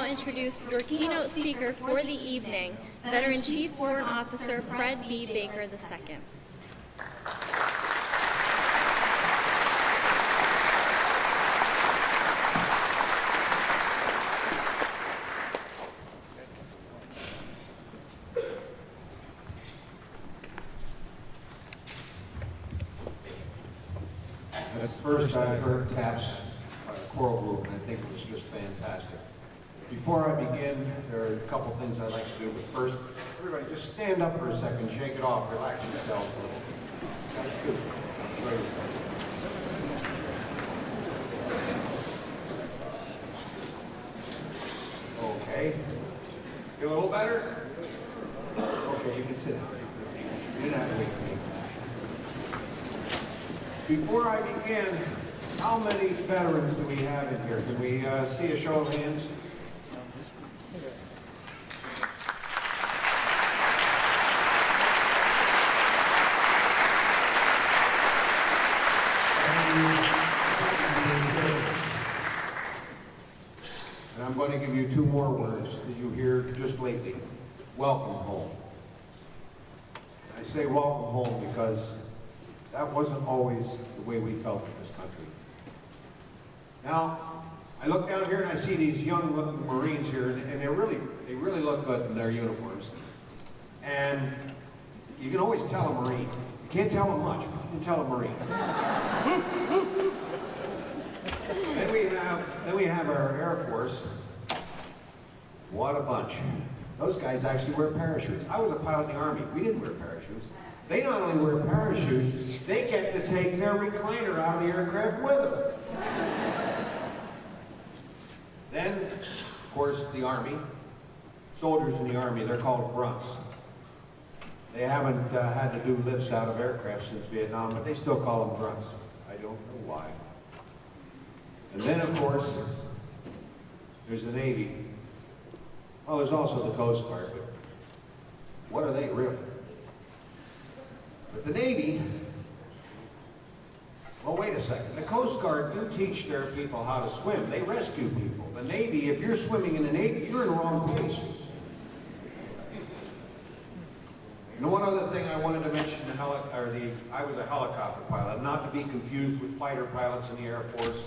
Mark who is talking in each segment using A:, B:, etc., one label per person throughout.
A: introduce your keynote speaker for the evening, Veteran Chief Warrant Officer Fred B. Baker II.
B: That's the first I heard taps by a choral group, and I think it was just fantastic. Before I begin, there are a couple things I'd like to do, but first, everybody just stand up for a second, shake it off, relax yourselves a little. That's good. Very good. Okay. Feel a little better? Okay, you can sit down. You didn't have to wait for me. Before I begin, how many veterans do we have in here? Can we see a show of hands? And I'm going to give you two more words that you hear just lately. Welcome home. I say welcome home because that wasn't always the way we felt in this country. Now, I look down here and I see these young-looking Marines here, and they really look good in their uniforms. And you can always tell a Marine. You can't tell them much, but you can tell a Marine. Then we have our Air Force. What a bunch. Those guys actually wear parachutes. I was a pilot in the Army. We didn't wear parachutes. They not only wear parachutes, they get to take their recliner out of the aircraft with them. Then, of course, the Army. Soldiers in the Army, they're called grunts. They haven't had to do lifts out of aircraft since Vietnam, but they still call them grunts. I don't know why. And then, of course, there's the Navy. Well, there's also the Coast Guard, but what are they really? But the Navy, well, wait a second. The Coast Guard do teach their people how to swim. They rescue people. The Navy, if you're swimming in the Navy, you're in the wrong place. And one other thing I wanted to mention, I was a helicopter pilot, not to be confused with fighter pilots in the Air Force.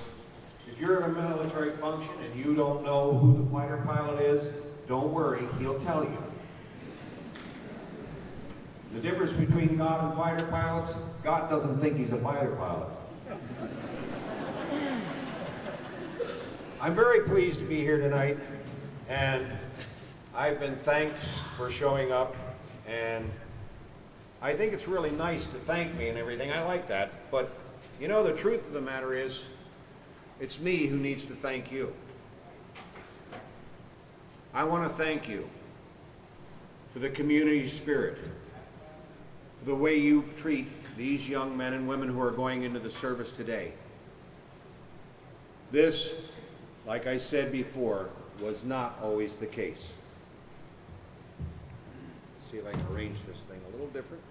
B: If you're in a military function and you don't know who the fighter pilot is, don't worry, he'll tell you. The difference between God and fighter pilots, God doesn't think he's a fighter pilot. I'm very pleased to be here tonight, and I've been thanked for showing up, and I think it's really nice to thank me and everything. I like that, but you know, the truth of the matter is, it's me who needs to thank you. I want to thank you for the community spirit, for the way you treat these young men and women who are going into the service today. This, like I said before, was not always the case. See if I can arrange this thing a little different.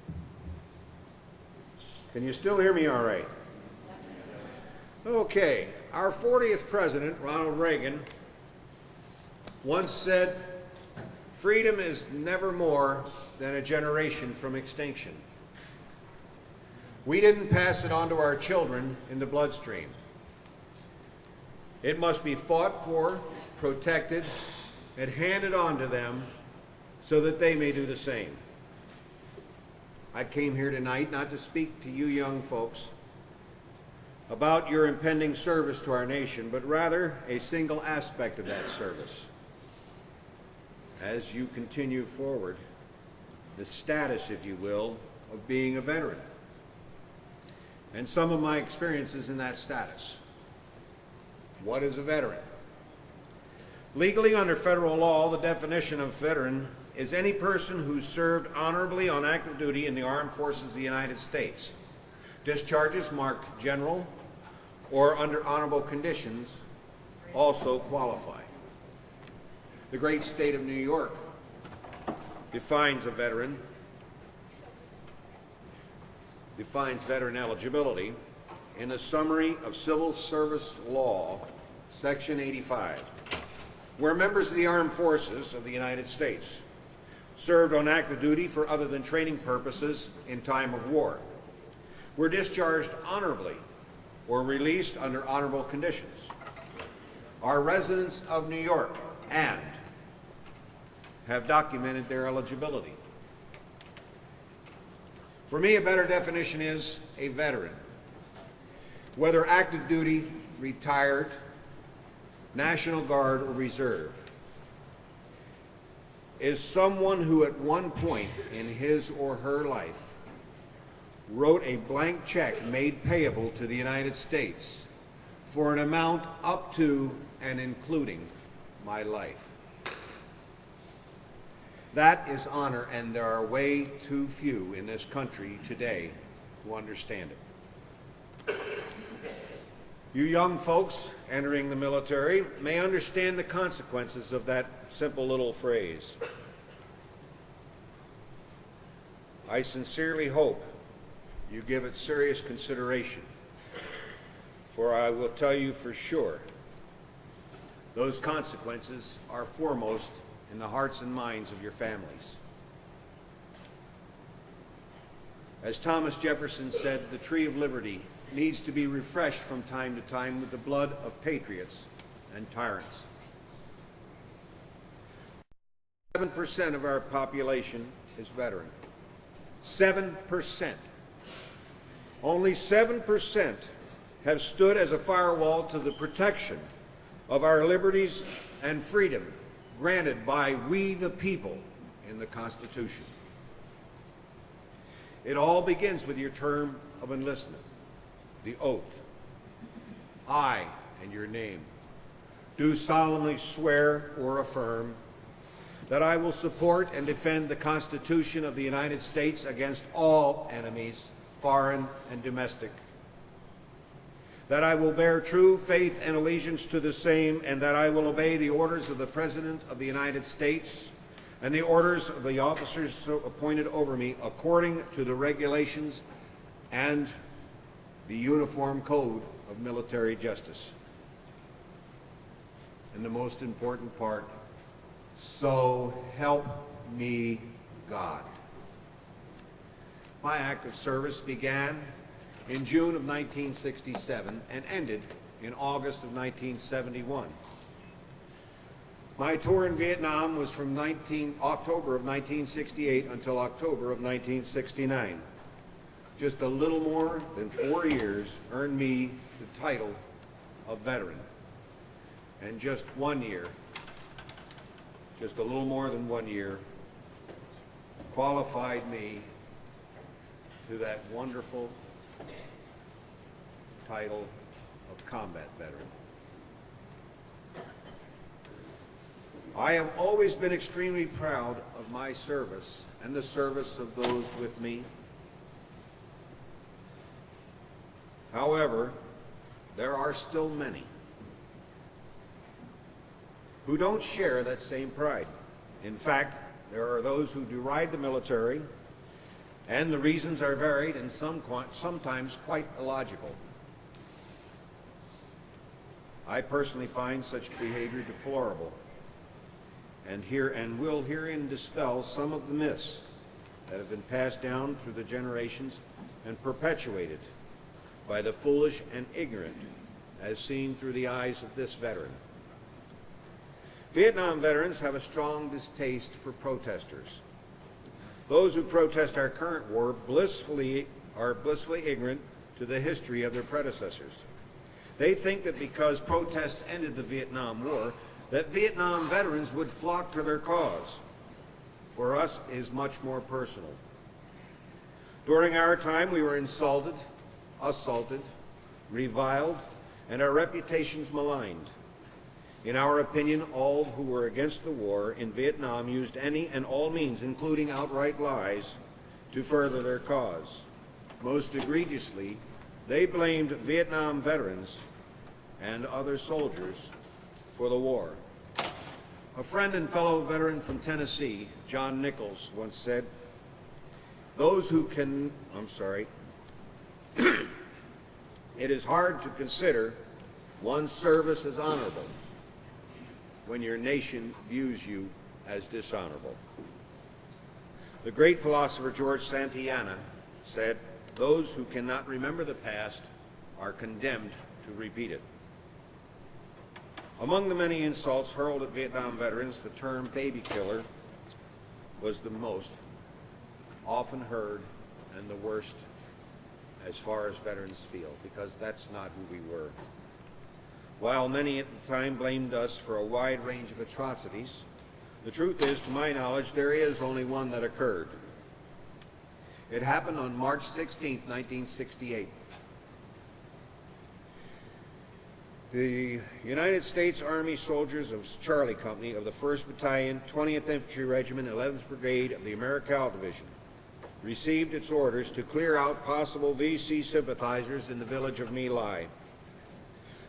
B: Can you still hear me all right? Okay, our 40th president, Ronald Reagan, once said, "Freedom is never more than a generation from extinction." We didn't pass it on to our children in the bloodstream. It must be fought for, protected, and handed on to them so that they may do the same. I came here tonight not to speak to you young folks about your impending service to our nation, but rather a single aspect of that service. As you continue forward, the status, if you will, of being a veteran, and some of my experiences in that status. What is a veteran? Legally, under federal law, the definition of veteran is any person who served honorably on active duty in the armed forces of the United States. Discharges marked general or under honorable conditions also qualify. The great state of New York defines a veteran, defines veteran eligibility in a summary of civil service law, section 85. We're members of the Armed Forces of the United States, served on active duty for other than training purposes in time of war. We're discharged honorably or released under honorable conditions. Are residents of New York and have documented their eligibility. For me, a better definition is a veteran. Whether active duty, retired, National Guard, or Reserve, is someone who at one point in his or her life wrote a blank check made payable to the United States for an amount up to and including my life. That is honor, and there are way too few in this country today who understand it. You young folks entering the military may understand the consequences of that simple little phrase. I sincerely hope you give it serious consideration, for I will tell you for sure, those consequences are foremost in the hearts and minds of your families. As Thomas Jefferson said, the tree of liberty needs to be refreshed from time to time with the blood of patriots and tyrants. 7% of our population is veteran. 7%. Only 7% have stood as a firewall to the protection of our liberties and freedom granted by we the people in the Constitution. It all begins with your term of enlistment, the oath. I, and your name, do solemnly swear or affirm that I will support and defend the Constitution of the United States against all enemies, foreign and domestic, that I will bear true faith and allegiance to the same, and that I will obey the orders of the President of the United States and the orders of the officers so appointed over me according to the regulations and the Uniform Code of Military Justice. And the most important part, so help me God. My active service began in June of 1967 and ended in August of 1971. My tour in Vietnam was from October of 1968 until October of 1969. Just a little more than 4 years earned me the title of veteran. And just 1 year, just a little more than 1 year, qualified me to that wonderful title of combat veteran. I have always been extremely proud of my service and the service of those with me. However, there are still many who don't share that same pride. In fact, there are those who deride the military, and the reasons are varied and sometimes quite illogical. I personally find such behavior deplorable, and will herein dispel some of the myths that have been passed down through the generations and perpetuated by the foolish and ignorant as seen through the eyes of this veteran. Vietnam veterans have a strong distaste for protesters. Those who protest our current war are blissfully ignorant to the history of their predecessors. They think that because protests ended the Vietnam War, that Vietnam veterans would flock to their cause. For us, it is much more personal. During our time, we were insulted, assaulted, reviled, and our reputations maligned. In our opinion, all who were against the war in Vietnam used any and all means, including outright lies, to further their cause. Most egregiously, they blamed Vietnam veterans and other soldiers for the war. A friend and fellow veteran from Tennessee, John Nichols, once said, it is hard to consider one's service as honorable when your nation views you as dishonorable. The great philosopher George Santayana said, "Those who cannot remember the past are condemned to repeat it." Among the many insults hurled at Vietnam veterans, the term baby killer was the most often heard and the worst as far as veterans feel, because that's not who we were. While many at the time blamed us for a wide range of atrocities, the truth is, to my knowledge, there is only one that occurred. It happened on March 16, 1968. The United States Army soldiers of Charlie Company of the 1st Battalion, 20th Infantry Regiment, 11th Brigade of the Americal Division received its orders to clear out possible VC sympathizers in the village of My Lai.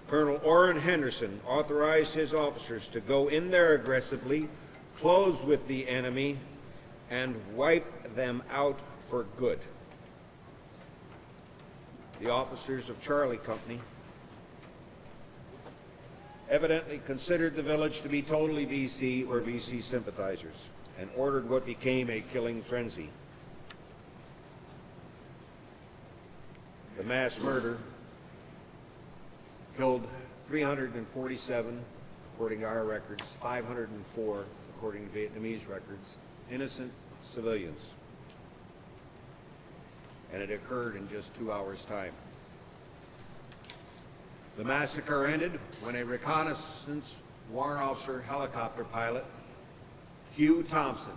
B: Colonel Orrin Henderson authorized his officers to go in there aggressively, close with the enemy, and wipe them out for good. The officers of Charlie Company evidently considered the village to be totally VC or VC sympathizers and ordered what became a killing frenzy. The mass murder killed 347, according to our records, 504, according to Vietnamese records, innocent civilians. And it occurred in just 2 hours' time. The massacre ended when a reconnaissance warrant officer helicopter pilot, Hugh Thompson,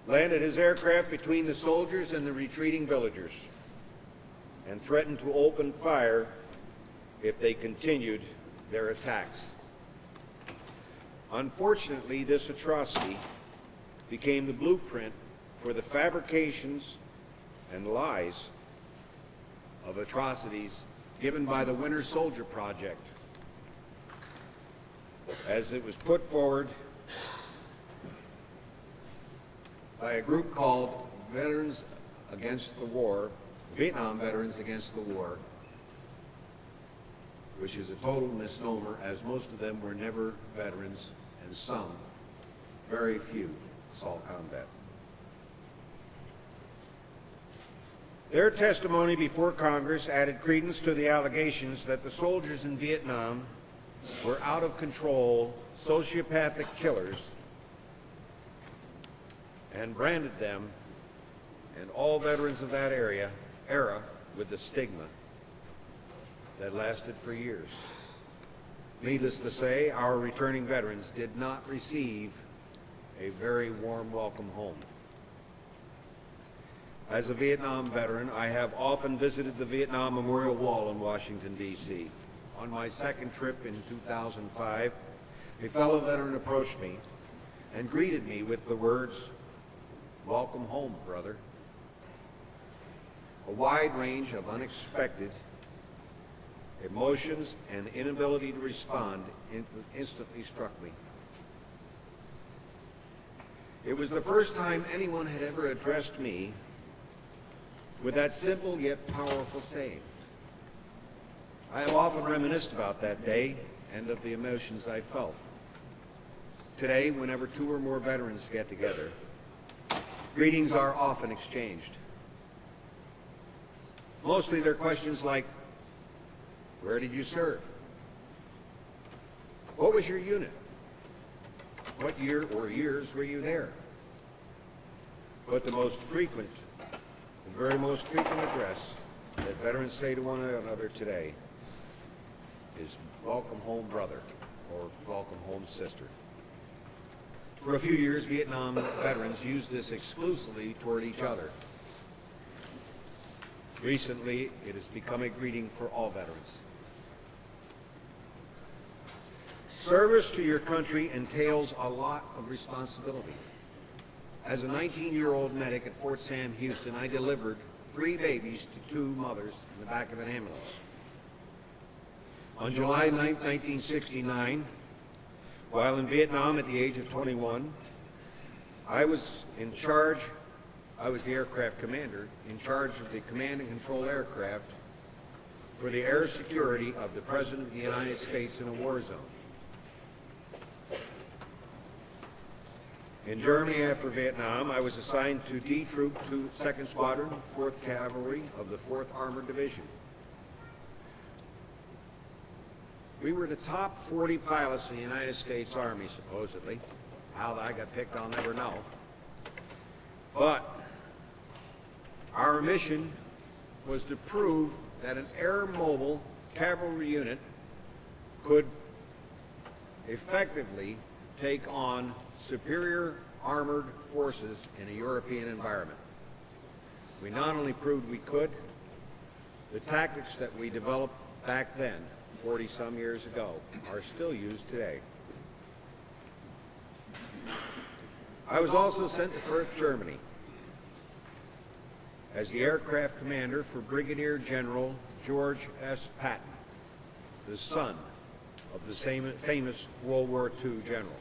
B: landed his aircraft between the soldiers and the retreating villagers and threatened to open fire if they continued their attacks. Unfortunately, this atrocity became the blueprint for the fabrications and lies of atrocities given by the Winter Soldier Project, as it was put forward by a group called Veterans Against the War, Vietnam Veterans Against the War, which is a total misnomer, as most of them were never veterans, and some, very few, saw combat. Their testimony before Congress added credence to the allegations that the soldiers in Vietnam were out of control, sociopathic killers, and branded them and all veterans of that era with the stigma that lasted for years. Needless to say, our returning veterans did not receive a very warm welcome home. As a Vietnam veteran, I have often visited the Vietnam Memorial Wall in Washington, D.C. On my second trip in 2005, a fellow veteran approached me and greeted me with the words, "Welcome home, brother." A wide range of unexpected emotions and inability to respond instantly struck me. It was the first time anyone had ever addressed me with that simple yet powerful saying. I have often reminisced about that day and of the emotions I felt. Today, whenever two or more veterans get together, greetings are often exchanged. Mostly they're questions like, where did you serve? What was your unit? What year or years were you there? But the very most frequent address that veterans say to one another today is "Welcome home, brother," or "Welcome home, sister." For a few years, Vietnam veterans used this exclusively toward each other. Recently, it has become a greeting for all veterans. Service to your country entails a lot of responsibility. As a 19-year-old medic at Fort Sam Houston, I delivered 3 babies to 2 mothers in the back of an ambulance. On July 9, 1969, while in Vietnam at the age of 21, I was the aircraft commander in charge of the command and control aircraft for the air security of the President of the United States in a war zone. In Germany after Vietnam, I was assigned to D Troop 2nd Squadron, 4th Cavalry of the 4th Armored Division. We were the top 40 pilots in the United States Army, supposedly. How I got picked, I'll never know. But our mission was to prove that an air-mobile cavalry unit could effectively take on superior armored forces in a European environment. We not only proved we could, the tactics that we developed back then, 40-some years ago, are still used today. I was also sent to Firth, Germany, as the aircraft commander for Brigadier General George S. Patton, the son of the same famous World War II general.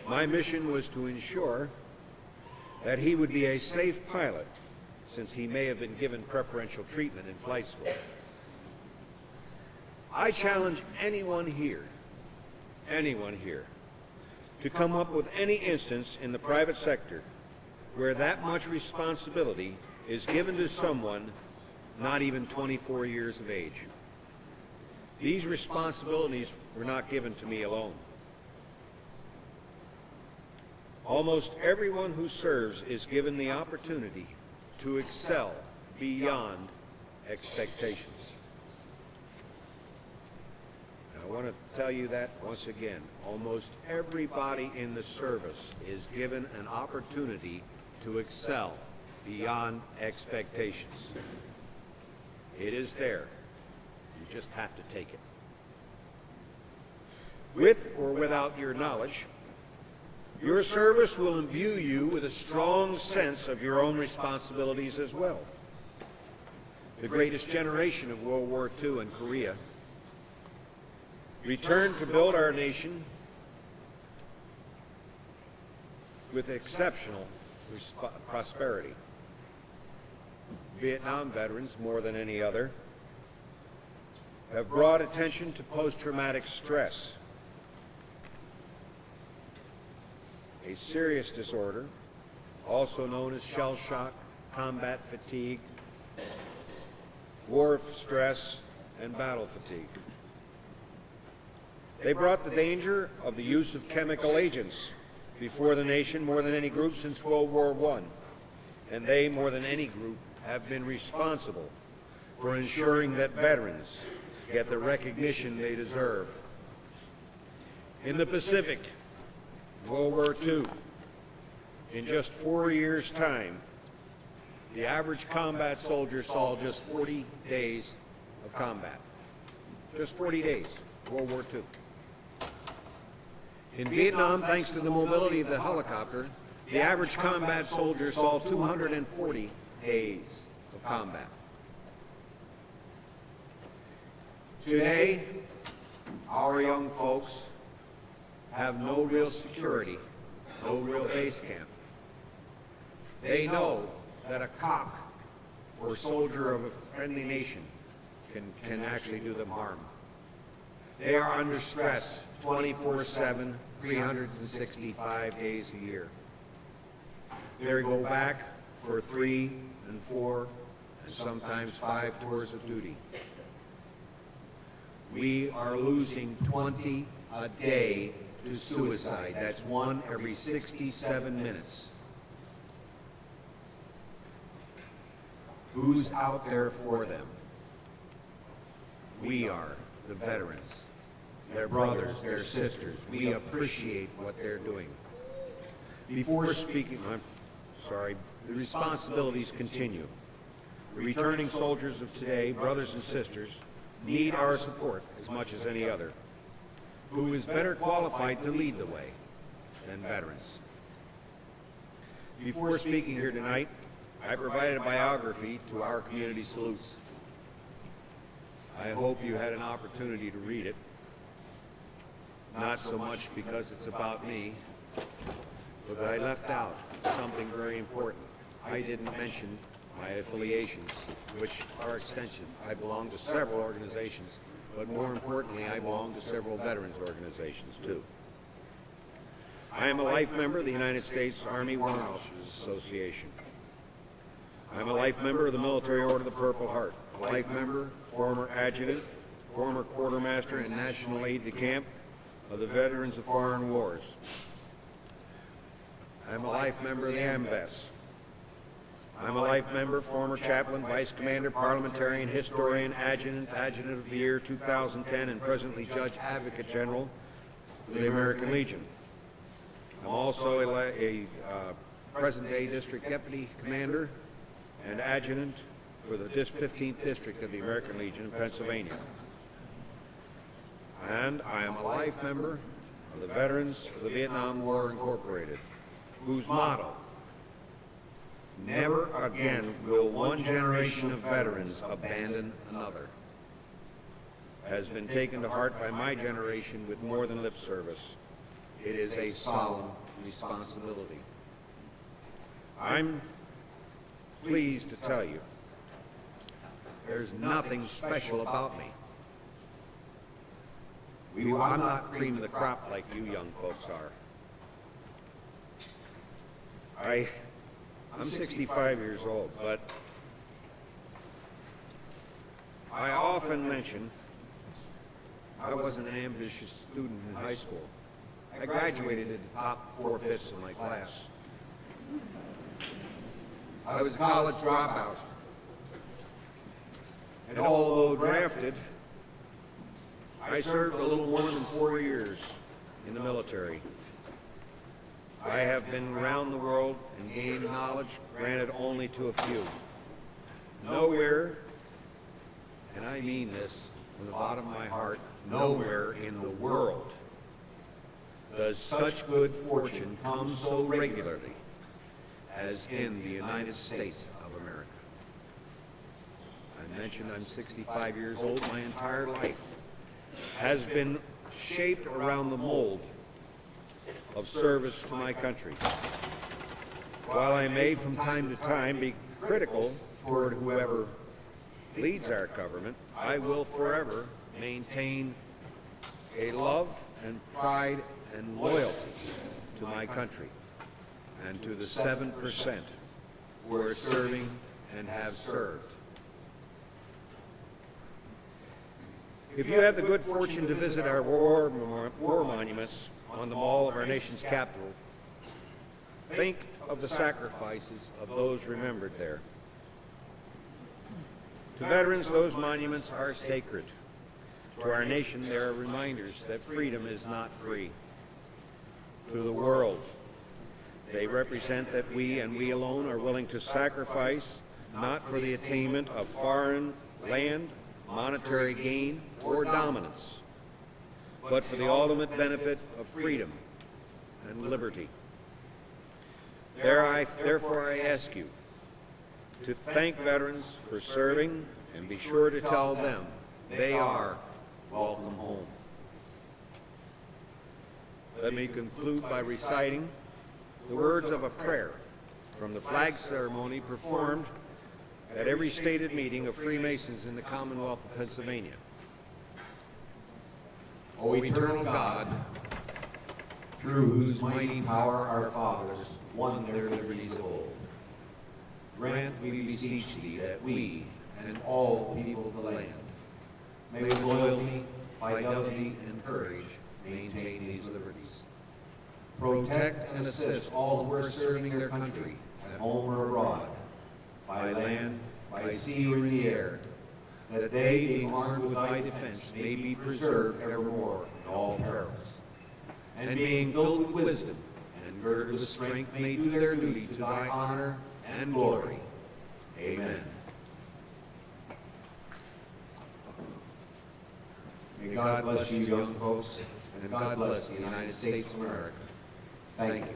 B: My mission was to ensure that he would be a safe pilot, since he may have been given preferential treatment in flight school. I challenge anyone here, to come up with any instance in the private sector where that much responsibility is given to someone not even 24 years of age. These responsibilities were not given to me alone. Almost everyone who serves is given the opportunity to excel beyond expectations. I want to tell you that once again. Almost everybody in the service is given an opportunity to excel beyond expectations. It is there. You just have to take it. With or without your knowledge, your service will imbue you with a strong sense of your own responsibilities as well. The greatest generation of World War II and Korea returned to build our nation with exceptional prosperity. Vietnam veterans, more than any other, have brought attention to post-traumatic stress, a serious disorder, also known as shell shock, combat fatigue, war stress, and battle fatigue. They brought the danger of the use of chemical agents before the nation more than any group since World War I, and they, more than any group, have been responsible for ensuring that veterans get the recognition they deserve. In the Pacific, World War II, in just 4 years' time, the average combat soldier saw just 40 days of combat. Just 40 days, World War II. In Vietnam, thanks to the mobility of the helicopter, the average combat soldier saw 240 days of combat. Today, our young folks have no real security, no real base camp. They know that a cop or soldier of a friendly nation can actually do them harm. They are under stress 24/7, 365 days a year. They go back for 3 and 4 and sometimes 5 tours of duty. We are losing 20 a day to suicide. That's 1 every 67 minutes. Who's out there for them? We are, the veterans, their brothers, their sisters. We appreciate what they're doing. Before speaking, the responsibilities continue. The returning soldiers of today, brothers and sisters, need our support as much as any other. Who is better qualified to lead the way than veterans? Before speaking here tonight, I provided a biography to our community salutes. I hope you had an opportunity to read it. Not so much because it's about me, but I left out something very important. I didn't mention my affiliations, which are extensive. I belong to several organizations, but more importantly, I belong to several veterans organizations too. I am a life member of the United States Army Warrant Officers Association. I am a life member of the Military Order of the Purple Heart, a life member, former adjutant, former quartermaster, and national aide-de-camp of the Veterans of Foreign Wars. I am a life member of the AMVETS. I am a life member, former chaplain, vice commander, parliamentarian, historian, adjutant of the year 2010, and presently Judge Advocate General for the American Legion. I'm also a present-day district deputy commander and adjutant for the 15th District of the American Legion in Pennsylvania. And I am a life member of the Veterans of the Vietnam War Incorporated, whose motto, "Never again will one generation of veterans abandon another," has been taken to heart by my generation with more than lip service. It is a solemn responsibility. I'm pleased to tell you, there's nothing special about me. I'm not cream of the crop like you young folks are. I'm 65 years old, but I often mention I wasn't an ambitious student in high school. I graduated at the top 4/5 of my class. I was a college dropout. And although drafted, I served a little more than 4 years in the military. I have been around the world and gained knowledge granted only to a few. Nowhere, and I mean this from the bottom of my heart, nowhere in the world does such good fortune come so regularly as in the United States of America. I mentioned I'm 65 years old. My entire life has been shaped around the mold of service to my country. While I may from time to time be critical toward whoever leads our government, I will forever maintain a love and pride and loyalty to my country and to the 7% who are serving and have served. If you have the good fortune to visit our war monuments on the mall of our nation's capital, think of the sacrifices of those remembered there. To veterans, those monuments are sacred. To our nation, they are reminders that freedom is not free. To the world, they represent that we and we alone are willing to sacrifice not for the attainment of foreign land, monetary gain, or dominance, but for the ultimate benefit of freedom and liberty. Therefore, I ask you to thank veterans for serving and be sure to tell them they are welcome home. Let me conclude by reciting the words of a prayer from the flag ceremony performed at every stated meeting of Freemasons in the Commonwealth of Pennsylvania. O eternal God, through whose mighty power our fathers won their liberties of old, grant, we beseech thee, that we and all people of the land may with loyalty, fidelity, and courage maintain these liberties. Protect and assist all who are serving their country at home or abroad, by land, by sea, or in the air, that they, being armed with thy defense, may be preserved evermore in all perils, and being filled with wisdom and girded with strength, may do their duty to thy honor and glory. Amen. May God bless you, young folks, and God bless the United States of America. Thank you.